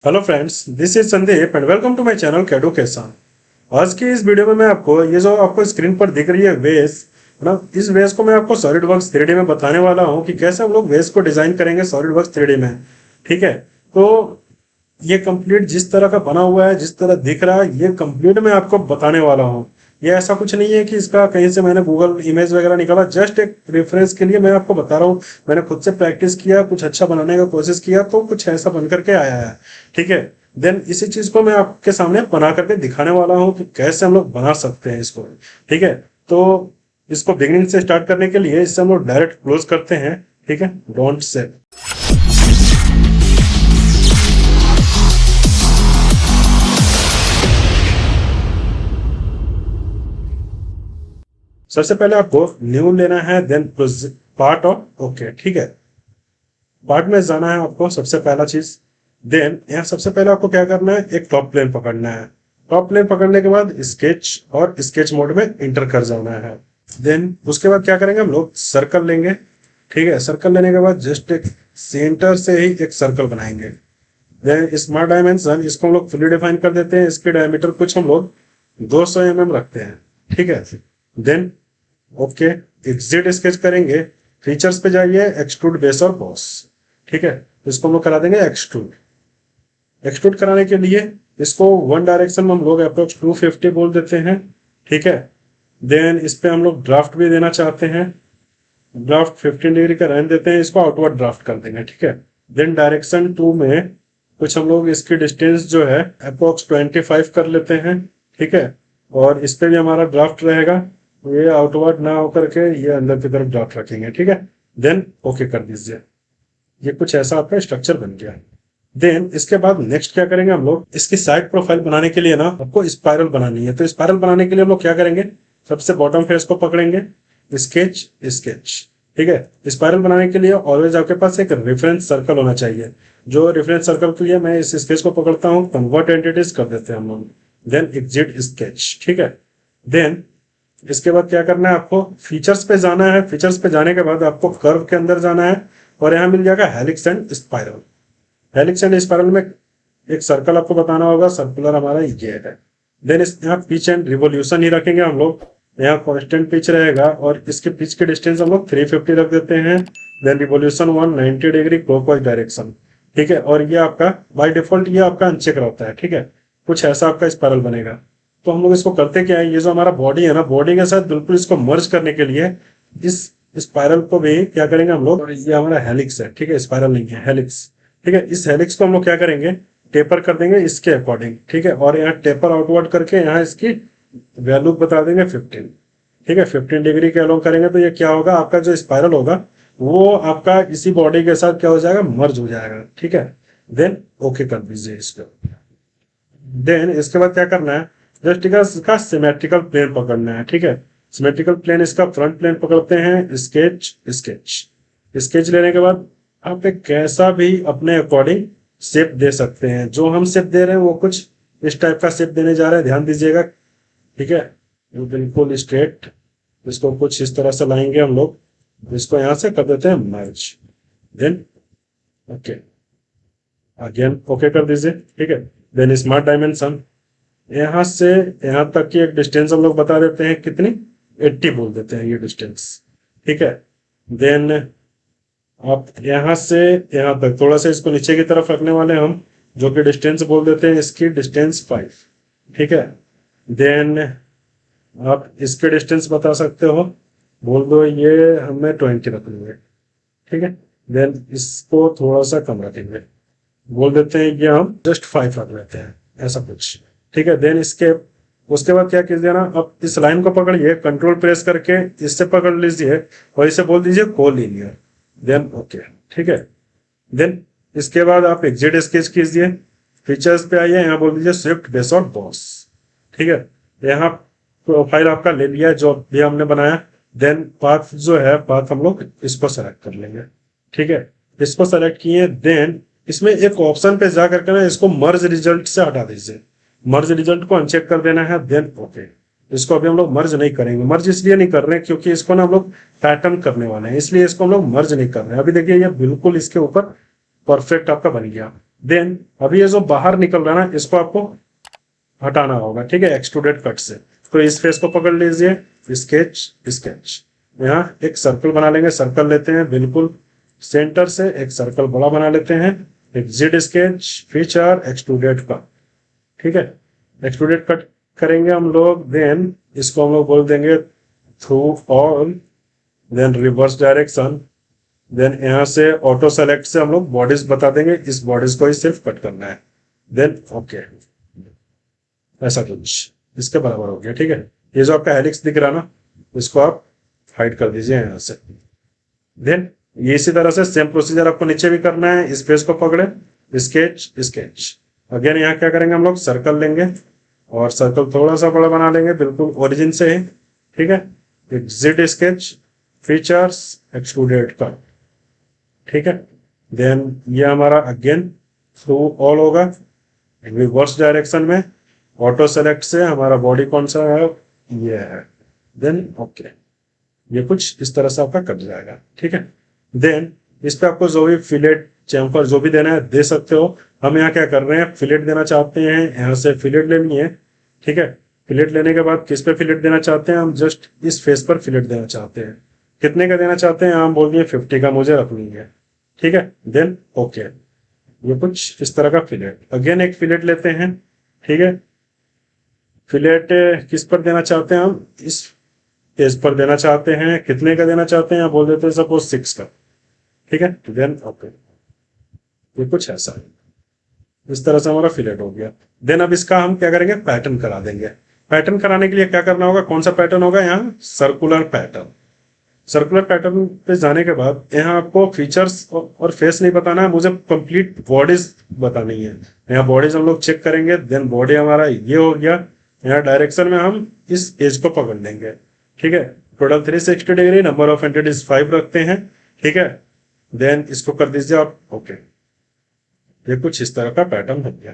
Hello friends, this is Sandeep and welcome to my channel कैडो किसान। आज की इस वीडियो में मैं आपको ये जो आपको स्क्रीन पर दिख रही है वेस ना, इस वेस को मैं आपको सॉलिडवर्क्स 3D में बताने वाला हूँ कि कैसे हम लोग वेस को डिजाइन करेंगे सॉलिडवर्क्स 3D में। ठीक है, तो ये कंप्लीट जिस तरह का बना हुआ है, जिस तरह दिख रहा है, ये कंप्लीट मैं आपको बताने वाला हूँ। ये ऐसा कुछ नहीं है कि इसका कहीं से मैंने गूगल इमेज वगैरह निकाला, जस्ट एक रेफरेंस के लिए मैं आपको बता रहा हूँ। मैंने खुद से प्रैक्टिस किया, कुछ अच्छा बनाने का कोशिश किया, तो कुछ ऐसा बन करके आया है। ठीक है, देन इसी चीज को मैं आपके सामने बना करके दिखाने वाला हूँ कि कैसे हम लोग बना सकते हैं इसको। ठीक है, तो इसको बिगिनिंग से स्टार्ट करने के लिए इससे हम लोग डायरेक्ट क्लोज करते हैं। ठीक है, डोंट सेव। सबसे पहले आपको न्यू लेना है, देन पार्ट ऑफ ओके। ठीक है, पार्ट में जाना है आपको सबसे पहला चीज। देन यहाँ सबसे पहले आपको क्या करना है, एक टॉप प्लेन पकड़ना है। टॉप प्लेन पकड़ने के बाद स्केच और स्केच मोड में इंटर कर जाना है। देन उसके बाद क्या करेंगे, हम लोग सर्कल लेंगे। ठीक है, सर्कल लेने के बाद जस्ट एक सेंटर से ही एक सर्कल बनाएंगे। देन स्मार्ट डायमेंशन इसको हम लोग फुली डिफाइन कर देते हैं। इसकी डायमीटर कुछ हम लोग 200 mm रखते हैं। ठीक है, देन ओके, एग्जिट स्केच करेंगे। फीचर्स पे जाइए, एक्सट्रूड बेस और बॉस। ठीक है, इसको हम लोग करा देंगे एक्सट्रूड। एक्सट्रूड कराने के लिए इसको वन डायरेक्शन में हम लोग अप्रोक्स 250 बोल देते हैं। ठीक है, देन इस पे हम लोग ड्राफ्ट भी देना चाहते हैं। ड्राफ्ट 15 डिग्री का रहने देते हैं, इसको आउटवर्ड ड्राफ्ट कर देंगे। ठीक है, देन डायरेक्शन 2 में कुछ हम लोग इसकी डिस्टेंस जो है अप्रोक्स 25 कर लेते हैं। ठीक है, और इस पे भी हमारा ड्राफ्ट रहेगा। ये आउटवर्ड ना होकर के ये अंदर की तरफ ड्राफ्ट रखेंगे। ठीक है, देन ओके कर दीजिए। ये कुछ ऐसा आपका स्ट्रक्चर बन गया। देन इसके बाद नेक्स्ट क्या करेंगे, हम लोग इसकी साइड प्रोफाइल बनाने के लिए ना आपको स्पाइरल बनानी है। तो स्पाइरल बनाने के लिए हम लोग क्या करेंगे, सबसे बॉटम फेस को पकड़ेंगे, स्केच स्केच। ठीक है, स्पाइरल बनाने के लिए ऑलवेज आपके पास एक रेफरेंस सर्कल होना चाहिए। जो रेफरेंस सर्कल के लिए मैं इस स्केच को पकड़ता हूँ, कन्वर्ट एंटिटीज कर देते हैं हम लोग। Then exit sketch. ठीक है, देन इसके बाद क्या करना है, आपको फीचर्स पे जाना है। फीचर्स पे जाने के बाद आपको कर्व के अंदर जाना है और यहाँ मिल जाएगा helix and spiral. Helix and spiral में एक सर्कल आपको बताना होगा, सर्कुलर हमारा ये है। देन इस यहाँ पिच एंड रिवोल्यूशन ही रखेंगे हम लोग। यहाँ कांस्टेंट पिच रहेगा और इसके पिच के डिस्टेंस हम लोग 350 रख देते हैं। Then revolution 190 degree clockwise direction. ठीक है, और ये आपका बाय डिफॉल्ट ये आपका अनचेक रहता है। ठीक है, कुछ ऐसा आपका स्पाइरल बनेगा। तो हम लोग इसको करते क्या है, ये जो हमारा बॉडी है ना, बॉडी के साथ बिल्कुल इसको मर्ज करने के लिए इस स्पाइरल को भी क्या करेंगे हम लोग, ये हमारा हेलिक्स है। ठीक है, स्पाइरल नहीं है, हेलिक्स। ठीक है, इस हेलिक्स को हम लोग क्या करेंगे, टेपर कर देंगे इसके अकॉर्डिंग। ठीक है, और यहाँ टेपर आउटवर्ड करके यहाँ इसकी वैल्यू बता देंगे 15। ठीक है, 15 डिग्री के अलोंग करेंगे तो ये क्या होगा, आपका जो स्पाइरल होगा वो आपका इसी बॉडी के साथ क्या हो जाएगा, मर्ज हो जाएगा। ठीक है, देन ओके कर दीजिए इसको। देन इसके बाद क्या करना है, जस्ट इसका सिमेट्रिकल प्लेन पकड़ना है। ठीक है, सिमेट्रिकल प्लेन इसका फ्रंट प्लेन पकड़ते हैं, स्केच स्केच। स्केच लेने के बाद आप एक कैसा भी अपने अकॉर्डिंग शेप दे सकते हैं। जो हम शेप दे रहे हैं वो कुछ इस टाइप का शेप देने जा रहे हैं, ध्यान दीजिएगा। ठीक है, बिल्कुल स्ट्रेट। इसको कुछ इस तरह से लाएंगे हम लोग, इसको यहां से कर देते हैं मर्ज। देन ओके, अगेन ओके कर दीजिए। ठीक है, देन स्मार्ट डायमेंशन यहां से यहां तक की एक डिस्टेंस हम लोग बता देते हैं, कितनी 80 बोल देते हैं ये डिस्टेंस। ठीक है, देन आप यहां से यहां तक थोड़ा सा इसको नीचे की तरफ रखने वाले हम, जो कि डिस्टेंस बोल देते हैं इसकी डिस्टेंस 5। ठीक है, देन आप इसके डिस्टेंस बता सकते हो, बोल दो ये हमें 20 रखेंगे। ठीक है, देन इसको थोड़ा सा कम रखेंगे, बोल देते हैं ये हम जस्ट 5 रख लेते हैं, ऐसा कुछ। ठीक है, देन उसके बाद क्या कीजिए ना, अब इस लाइन को पकड़िए, कंट्रोल प्रेस करके इससे पकड़ लीजिए और इसे बोल दीजिए कोलिनियर। Then okay. ठीक है, देन इसके बाद आप एग्जिट स्केच कीजिए। फीचर्स पे आइए, यहाँ बोल दीजिए स्विफ्ट बेस और बॉस। ठीक है, यहाँ प्रोफाइल आपका ले लिया जो भी हमने बनाया। देन पाथ जो है, पाथ हम लोग इसको सेलेक्ट कर लेंगे। ठीक है, इसको सेलेक्ट किए, देन इसमें एक ऑप्शन पे जा करके ना इसको मर्ज रिजल्ट से हटा दीजिए। मर्ज रिजल्ट को अनचेक कर देना है। देन ओके, इसको अभी हम लोग मर्ज नहीं करेंगे। मर्ज इसलिए नहीं कर रहे हैं क्योंकि इसको ना हम लोग पैटर्न करने वाले हैं, इसलिए इसको हम लोग मर्ज नहीं कर रहे हैं। अभी देखिए ये बिल्कुल इसके ऊपर परफेक्ट आपका बन गया। देन अभी ये जो बाहर निकल रहा है ना, इसको आपको हटाना होगा, ठीक है, एक्सट्रूडेड कट से। तो इस फेस को पकड़ लीजिए, स्केच स्केच, यहाँ एक सर्कल बना लेंगे, सर्कल लेते हैं बिल्कुल सेंटर से, एक सर्कल बड़ा बना लेते हैं, एक Z sketch feature extruded cut, ठीक है, एक्सट्रूडेड कट करेंगे हम लोग। देन इसको हम लोग बोल देंगे through all, then reverse direction, then यहाँ से ऑटो सेलेक्ट से हम लोग बॉडीज बता देंगे, इस बॉडीज को ही सिर्फ कट करना है। देन ओके, ऐसा कुछ इसके बराबर हो गया, ठीक है। ये जो आपका हेलिक्स दिख रहा ना, इसको आप हाइड कर दीजिए यहाँ से। देन ये इसी तरह से सेम प्रोसीजर आपको नीचे भी करना है, इस पेज को पकड़े, स्केच स्केच, अगेन यहाँ क्या करेंगे हम लोग, सर्कल लेंगे और सर्कल थोड़ा सा बड़ा बना लेंगे बिल्कुल ओरिजिन से ही, ठीक है, एक Z sketch features extruded cut, ठीक है। देन ये हमारा अगेन थ्रू ऑल होगा, रिवर्स डायरेक्शन में, ऑटो सेलेक्ट से हमारा बॉडी कौन सा है, ये है। देन ओके, ये कुछ इस तरह से आपका कट जाएगा, ठीक है। देन इस पे आपको जो भी फिलेट चैम्फर जो भी देना है दे सकते हो। हम यहाँ क्या कर रहे हैं, फिलेट देना चाहते हैं, यहाँ से फिलेट लेनी है, ठीक है। फिलेट लेने के बाद किस पे फिलेट देना चाहते हैं, हम जस्ट इस फेस पर फिलेट देना चाहते हैं। कितने का देना चाहते हैं, हम बोल दिए 50 का मुझे रखनी है, ठीक है। देन ओके, ये कुछ इस तरह का फिलेट, अगेन एक फिलेट लेते हैं, ठीक है। फिलेट किस पर देना चाहते हैं, हम इस पेज पर देना चाहते हैं, कितने का देना चाहते हैं, बोल देते हैं सपोज 6 का, ठीक है। देन ओके, ये कुछ ऐसा है, इस तरह से हमारा फिलेट हो गया। देन अब इसका हम क्या करेंगे, पैटर्न करा देंगे। पैटर्न कराने के लिए क्या करना होगा, कौन सा पैटर्न होगा, यहाँ सर्कुलर पैटर्न। सर्कुलर पैटर्न पे जाने के बाद यहाँ आपको फीचर्स और फेस नहीं बताना है, मुझे कंप्लीट बॉडीज बतानी है। यहाँ बॉडीज हम लोग चेक करेंगे, देन बॉडी हमारा ये हो गया। यहाँ डायरेक्शन में हम इस एज को पकड़ लेंगे, ठीक है। Total 360 degree, number of entities 5 रखते हैं, ठीक है। देन इसको कर दीजिए आप ओके, ये कुछ इस तरह का पैटर्न हो गया,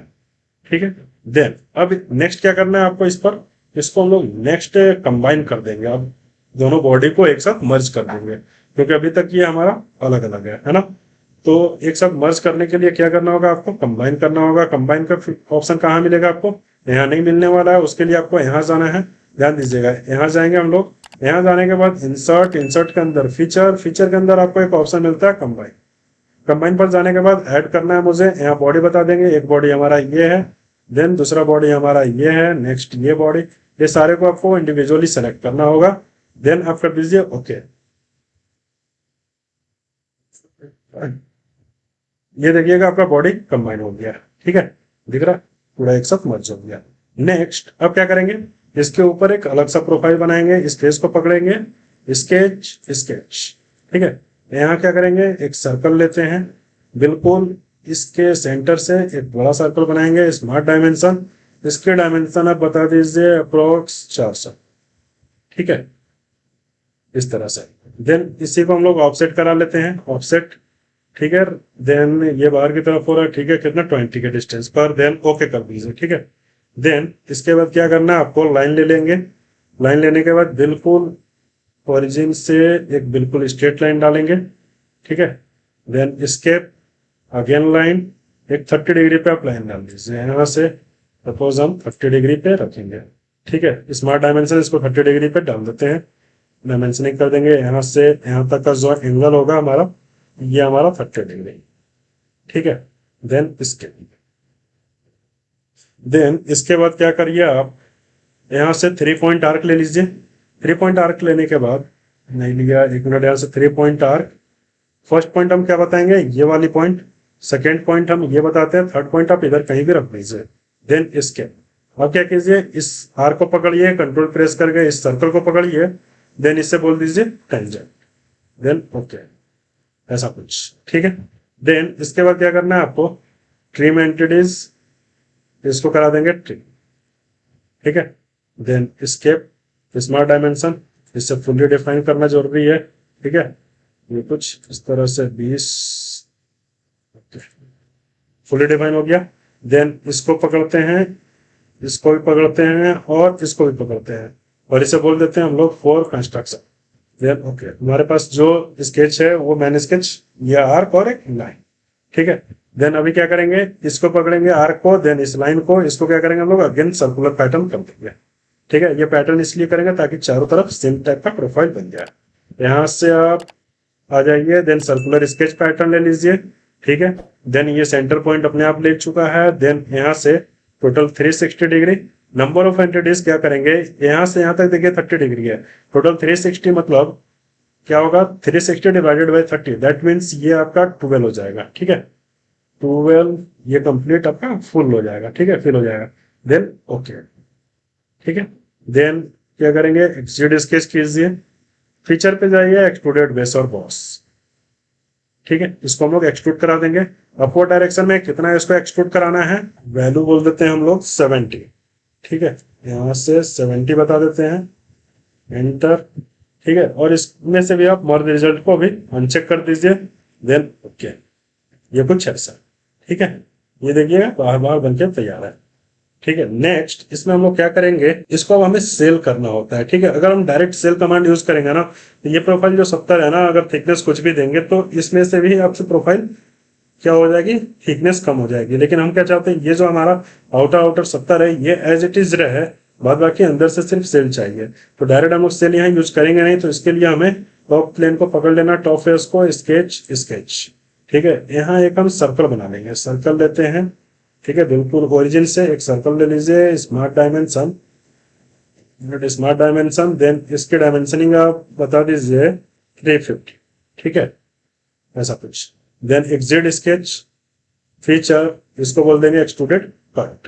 ठीक है। देन अब नेक्स्ट क्या करना है आपको, इस पर इसको हम लोग नेक्स्ट कंबाइन कर देंगे। अब दोनों बॉडी को एक साथ मर्ज कर देंगे, क्योंकि अभी तक ये हमारा अलग अलग है ना। तो एक साथ मर्ज करने के लिए क्या करना होगा, आपको कंबाइन करना होगा। कंबाइन का ऑप्शन कहाँ मिलेगा आपको, यहाँ नहीं मिलने वाला है, उसके लिए आपको यहाँ जाना है। ध्यान दीजिएगा, यहाँ जाएंगे हम लोग, यहाँ जाने के बाद इंसर्ट, इंसर्ट के अंदर फीचर, फीचर के अंदर आपको एक ऑप्शन मिलता है कंबाइन। कंबाइन पर जाने के बाद ऐड करना है मुझे, यहाँ बॉडी बता देंगे, एक बॉडी हमारा ये है, देन दूसरा बॉडी हमारा ये है, नेक्स्ट ये बॉडी, ये सारे को आपको इंडिविजुअली सेलेक्ट करना होगा। देन आप कर दीजिए ओके। ये देखिएगा आपका बॉडी कंबाइन हो गया, ठीक है, दिख रहा पूरा एक साथ मर्ज हो गया। नेक्स्ट अब क्या करेंगे, इसके ऊपर एक अलग सा प्रोफाइल बनाएंगे, इस फेस को पकड़ेंगे, स्केच स्केच, ठीक है। यहाँ क्या करेंगे, एक सर्कल लेते हैं, बिल्कुल इसके सेंटर से एक बड़ा सर्कल बनाएंगे, स्मार्ट डायमेंशन, इसके डायमेंशन आप बता दीजिए अप्रोक्स 400, ठीक है, इस तरह से। देन इसी को हम लोग ऑफसेट करा लेते हैं, ऑफसेट, ठीक है। देन ये बाहर की तरफ हो रहा है, ठीक है, कितना 20 के डिस्टेंस पर, देन ओके कर दीजिए, ठीक है। देन इसके बाद क्या करना है, आपको लाइन ले लेंगे, लाइन लेने के बाद बिल्कुल ओरिजिन से एक बिल्कुल स्ट्रेट लाइन डालेंगे, ठीक है। देन स्केप, अगेन लाइन, एक 30 डिग्री पे आप लाइन डाल दीजिए, यहाँ से सपोज हम 30 डिग्री पे रखेंगे, ठीक है। स्मार्ट डायमेंशन इसको 30 डिग्री पे डाल देते हैं, डायमेंशनिंग कर देंगे, यहाँ से यहाँ तक का जो एंगल होगा हमारा, ये हमारा 30 डिग्री, ठीक है। देन इसके बाद क्या करिए, आप यहाँ से 3 पॉइंट आर्क ले लीजिए। 3 पॉइंट आर्क लेने के बाद, नहीं लिया, एक मिनट, यहाँ से 3 पॉइंट आर्क, फर्स्ट पॉइंट हम क्या बताएंगे, ये वाली पॉइंट, सेकेंड पॉइंट हम ये बताते हैं, थर्ड पॉइंट आप इधर कहीं भी रख लीजिए। देन इसके अब क्या कीजिए, इस आर्क को पकड़िए, कंट्रोल प्रेस करके इस सर्कल को पकड़िए, देन इससे बोल दीजिए टेंजेंट, देन ओके, ऐसा कुछ, ठीक है। देन इसके बाद क्या करना है आपको, ट्रिम एंटिटीज, इसको करा देंगे ट्रिम, ठीक है। देन स्केप, स्मार्ट डायमेंशन, इससे फुली डिफाइन करना जरूरी है, ठीक है। ये कुछ इस तरह से 20 फुली डिफाइन हो गया। देन इसको पकड़ते हैं, इसको भी पकड़ते हैं और इसको भी पकड़ते हैं, और इसे बोल देते हैं हम लोग फॉर कंस्ट्रक्शन। देन ओके, हमारे पास जो स्केच है वो मैन स्केच, या आर्क और एक लाइन, ठीक है। देन अभी क्या करेंगे, इसको पकड़ेंगे आर्क को, देन इस लाइन को, इसको क्या करेंगे हम लोग अगेन सर्कुलर पैटर्न कर देंगे। ठीक है, ये पैटर्न इसलिए करेंगे ताकि चारों तरफ सेम टाइप का प्रोफाइल बन जाए। यहां से आप आ जाइए, देन सर्कुलर स्केच पैटर्न ले लीजिए। ठीक है, देन ये सेंटर पॉइंट अपने आप ले चुका है। देन यहाँ से total 360 degree, number of entities क्या करेंगे, यहाँ से यहाँ तक देखिए 30 डिग्री है, टोटल 360 मतलब क्या होगा 360 डिवाइडेड बाई 30, दैट मीन्स ये आपका 12 हो जाएगा। ठीक है, 12 ये कंप्लीट आपका फुल हो जाएगा। ठीक है, फिल हो जाएगा। देन ओके, ठीक है, देन क्या करेंगे, एक्सट्रूड स्केच कीजिए, फीचर पे जाइए, एक्सट्रूडेड बेस और बॉस। ठीक है, इसको हम लोग एक्सट्रूड करा देंगे। अपवर्ड डायरेक्शन में कितना इसको एक्सट्रूड कराना है, वैल्यू बोल देते हैं हम लोग 70। ठीक है, यहां से 70 बता देते हैं, एंटर। ठीक है, और इसमें से भी आप मर्ज रिजल्ट को भी अनचेक कर दीजिए। देन ओके, ये कुछ ऐसा। ठीक है, ये देखिएगा बाहर बाहर बनकर तैयार है। ठीक है, नेक्स्ट इसमें हम लोग क्या करेंगे, इसको अब हमें सेल करना होता है। ठीक है, अगर हम डायरेक्ट सेल कमांड यूज करेंगे ना, तो ये प्रोफाइल जो 70 है ना, अगर थिकनेस कुछ भी देंगे तो इसमें से भी आपसे प्रोफाइल क्या हो जाएगी, थिकनेस कम हो जाएगी। लेकिन हम क्या चाहते हैं, ये जो हमारा आउटर 70 है ये एज इट इज रहे, बाद बाकी अंदर से सिर्फ सेल चाहिए। तो डायरेक्ट हम लोग सेल यहाँ यूज करेंगे नहीं, तो इसके लिए हमें टॉप प्लेन को पकड़ लेना, टॉप फेस को, स्केच। ठीक है, यहाँ एक हम सर्कल बना लेंगे, सर्कल लेते हैं। ठीक है, बिल्कुल ओरिजिन से एक सर्कल ले लीजिए, स्मार्ट डायमेंशन, देन इसके डायमेंशनिंग आप बता दीजिए 350। ठीक है, ऐसा कुछ। देन एक्सट्रूड स्केच, फीचर इसको बोल देंगे एक्सट्रूडेड कट।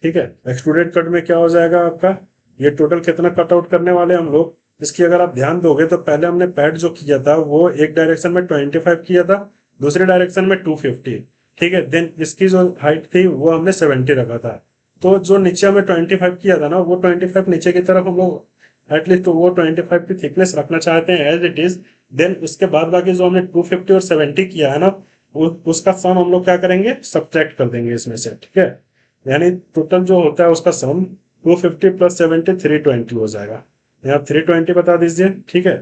ठीक है, एक्सट्रूडेड कट में क्या हो जाएगा आपका, ये टोटल कितना कट आउट करने वाले हम लोग, इसकी अगर आप ध्यान दोगे तो पहले हमने पैड जो किया था वो एक डायरेक्शन में 25 किया था, दूसरे डायरेक्शन में 250। ठीक है, देन इसकी जो हाइट थी वो हमने 70 रखा था। तो जो नीचे हमें 25 किया था ना, वो 25 नीचे की तरफ हम लोग एटलीस्ट तो वो 25 की थिकनेस रखना चाहते हैं एज इट इज। देन उसके बाद बाकी जो हमने 250 और 70 किया है ना, उसका सम हम लोग क्या करेंगे, सब्ट्रैक्ट कर देंगे इसमें से। ठीक है, यानी टोटल जो होता है उसका सम 250 प्लस 70 320 हो जाएगा। यहाँ 320 बता दीजिए। ठीक है,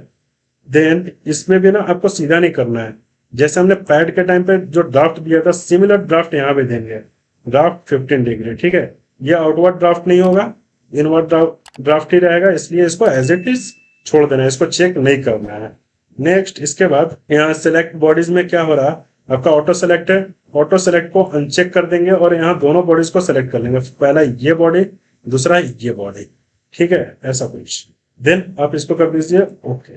देन इसमें भी ना आपको सीधा नहीं करना है, जैसे हमने पैड के टाइम पे जो ड्राफ्ट दिया था सिमिलर ड्राफ्ट यहाँ पे देंगे, ड्राफ्ट 15 डिग्री। ठीक है, ये आउटवर्ड ड्राफ्ट नहीं होगा, इनवर्ड ड्राफ्ट ही रहेगा, इसलिए इसको एज इट इज छोड़ देना है, इसको चेक नहीं करना है। नेक्स्ट इसके बाद यहाँ सिलेक्ट बॉडीज में क्या हो रहा, आपका ऑटो सेलेक्ट है, ऑटो सेलेक्ट को अनचेक कर देंगे और यहाँ दोनों बॉडीज को सेलेक्ट कर लेंगे, पहला ये बॉडी, दूसरा ये बॉडी। ठीक है, ऐसा कुछ। देन आप इसको कर दीजिए ओके।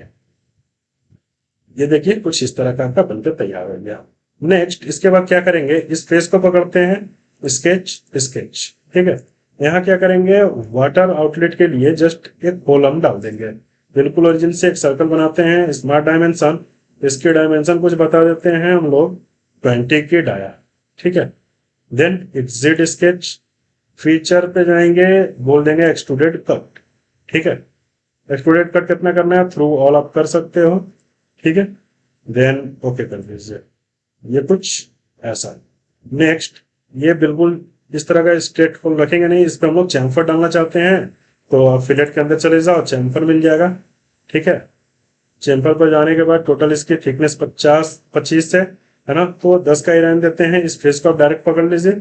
ये देखिए कुछ इस तरह का आपका बनकर तैयार हो गया। नेक्स्ट इसके बाद क्या करेंगे, इस फेस को पकड़ते हैं, स्केच। ठीक है, यहाँ क्या करेंगे, वाटर आउटलेट के लिए जस्ट एक होल हम डाल देंगे, बिल्कुल ओरिजिन से एक सर्कल बनाते हैं, स्मार्ट डायमेंशन, इसके डायमेंशन कुछ बता देते हैं हम लोग 20 की डाया। ठीक है, देन एक्सट्रूड स्केच, फीचर पे जाएंगे, बोल देंगे एक्सट्रूडेड कट। ठीक है, एक्सट्रूडेड कट कितना करना है, थ्रू ऑल आप कर सकते हो। ठीक है, देन ओके कर दीजिए, ये कुछ ऐसा। नेक्स्ट ये बिल्कुल इस तरह का स्ट्रेट होल रखेंगे नहीं, इस पर हम लोग चैम्फर डालना चाहते हैं, तो आप फिलेट के अंदर चले जाओ, चैम्फर मिल जाएगा। ठीक है, चैम्फर पर जाने के बाद टोटल इसकी थिकनेस 25 है ना, तो 10 का ही रहने देते हैं। इस फेस को आप डायरेक्ट पकड़ लीजिए।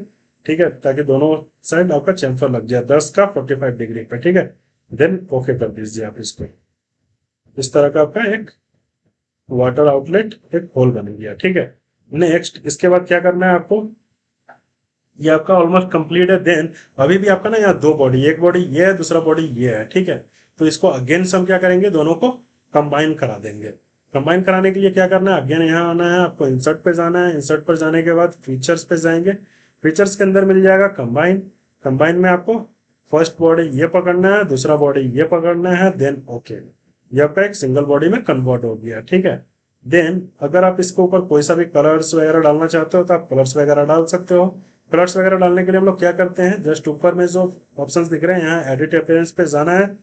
ठीक है, ताकि दोनों साइड आपका चैम्फर लग जाए 10 का 45 डिग्री पे। ठीक है, देन ओके कर दीजिए आप इसको, इस तरह का आपका एक वाटर आउटलेट एक होल बन गया। ठीक है, नेक्स्ट इसके बाद क्या करना है आपको, ये आपका ऑलमोस्ट कंप्लीट है। देन अभी भी आपका ना यहाँ दो बॉडी, एक बॉडी ये है, दूसरा बॉडी ये है। ठीक है, तो इसको अगेन हम क्या करेंगे, दोनों को कंबाइन करा देंगे। कंबाइन कराने के लिए क्या करना है, अगेन यहाँ आना है, आपको इंसर्ट पे जाना है, इंसर्ट पर जाने के बाद फीचर्स पे जाएंगे, फीचर्स के अंदर मिल जाएगा कंबाइन। कंबाइन में आपको फर्स्ट बॉडी ये पकड़ना है, दूसरा बॉडी ये पकड़ना है, देन ओके, ये आपका एक सिंगल बॉडी में कन्वर्ट हो गया। ठीक है, देन अगर आप इसके ऊपर कोई सा भी कलर्स वगैरह डालना चाहते हो तो आप कलर्स वगैरह डाल सकते हो। कलर्स वगैरह डालने के लिए हम लोग क्या करते हैं, जस्ट ऊपर में जो ऑप्शंस दिख रहे हैं यहाँ एडिट अपीयरेंस पे जाना है,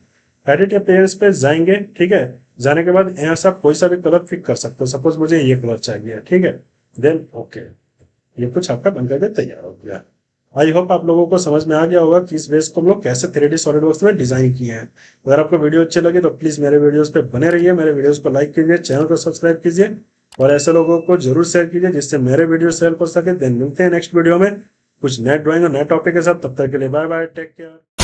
एडिट अपीयरेंस पे जाएंगे। ठीक है, जाने के बाद यहाँ से आप कोई सा भी कलर पिक कर सकते हो, सपोज मुझे ये कलर चाहिए। ठीक है, देन ओके, ये कुछ आपका बनकर के तैयार हो गया। आई होप आप लोगों को समझ में आ गया होगा कि इस बेस को हम लोग कैसे 3D सॉलिडवर्क्स में डिजाइन किए हैं। अगर आपको वीडियो अच्छी लगे तो प्लीज मेरे वीडियोस पे बने रहिए, मेरे वीडियोस को लाइक कीजिए, चैनल को सब्सक्राइब कीजिए और ऐसे लोगों को जरूर शेयर कीजिए जिससे मेरे वीडियो शेयर कर सके। देन मिलते हैं नेक्स्ट वीडियो में कुछ नए ड्राइंग और नए टॉपिक के साथ। तब तक के लिए बाय बाय, टेक केयर।